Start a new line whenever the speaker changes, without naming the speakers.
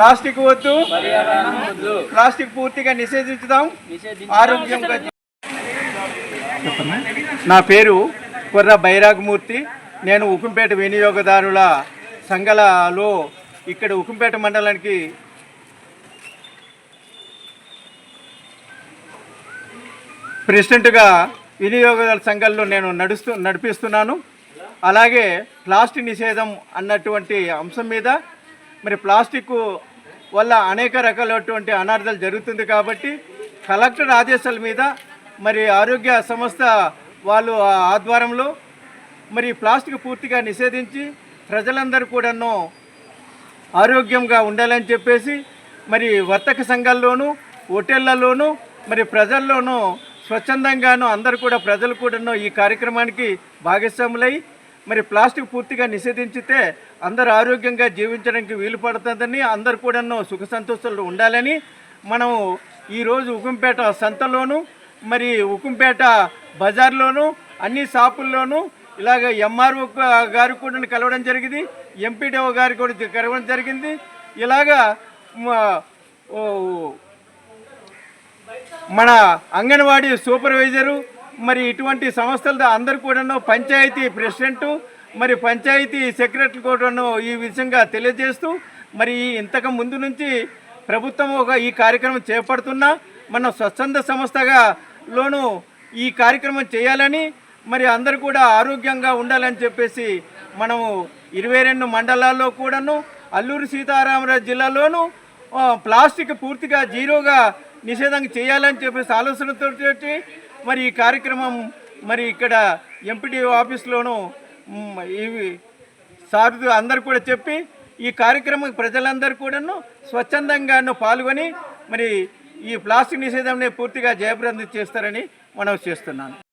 Plastic వద్దు, plastic పూర్తిగా నిషేధించుదాం, ఆరోగ్యంగా. నా పేరు కుర్ర బైరాగమూర్తి. నేను ఉక్కుంపేట వినియోగదారుల సంఘాలలో ఇక్కడ ఉక్కుంపేట మండలానికి ప్రెసిడెంట్గా వినియోగదారుల సంఘాల్లో నేను నడిపిస్తున్నాను. అలాగే ప్లాస్టిక్ నిషేధం అన్నటువంటి అంశం మీద మరి ప్లాస్టిక్ వల్ల అనేక రకాలైనటువంటి అనార్థాలు జరుగుతుంది కాబట్టి కలెక్టర్ ఆదేశాల మీద మరి ఆరోగ్య సంస్థ వాళ్ళు ఆధ్వర్యంలో మరి ప్లాస్టిక్ పూర్తిగా నిషేధించి ప్రజలందరూ కూడాను ఆరోగ్యంగా ఉండాలని చెప్పేసి మరి వర్తక సంఘాల్లోనూ హోటళ్లలోనూ మరి ప్రజల్లోనూ స్వచ్ఛందంగాను అందరూ కూడా ప్రజలు కూడాను ఈ కార్యక్రమానికి భాగస్వాములై మరి ప్లాస్టిక్ పూర్తిగా నిషేధించితే అందరూ ఆరోగ్యంగా జీవించడానికి వీలు పడుతుందని అందరు కూడాను సుఖ సంతోషాలు ఉండాలని మనం ఈరోజు ఉక్కుంపేట సంతలోను మరి ఉక్కుంపేట బజార్లోను అన్ని షాపుల్లోనూ ఇలాగ ఎంఆర్ఓ గారు కూడా కలవడం జరిగింది, ఎంపీడీఓ గారు కూడా కలవడం జరిగింది. ఇలాగా మన అంగన్వాడీ సూపర్వైజరు మరి ఇటువంటి సంస్థలతో అందరు కూడాను పంచాయతీ ప్రెసిడెంటు మరి పంచాయతీ సెక్రటరీ కూడాను ఈ విషయంగా తెలియజేస్తూ మరి ఇంతకు ముందు నుంచి ప్రభుత్వం ఈ కార్యక్రమం చేపడుతున్నా మన స్వచ్ఛంద సంస్థగాలోనూ ఈ కార్యక్రమం చేయాలని మరి అందరూ కూడా ఆరోగ్యంగా ఉండాలని చెప్పేసి మనము 22 మండలాల్లో కూడాను అల్లూరు సీతారామరాజు జిల్లాలోనూ ప్లాస్టిక్ పూర్తిగా జీరోగా నిషేధం చేయాలని చెప్పేసి ఆలోచనతో మరి ఈ కార్యక్రమం మరి ఇక్కడ ఎంపీడీఓ ఆఫీస్లోనూ ఇవి సార్ అందరు కూడా చెప్పి ఈ కార్యక్రమం ప్రజలందరూ కూడాను స్వచ్ఛందంగాను పాల్గొని మరి ఈ ప్లాస్టిక్ నిషేధాన్ని పూర్తిగా జయప్రదం చేస్తారని మనం చేస్తున్నాను.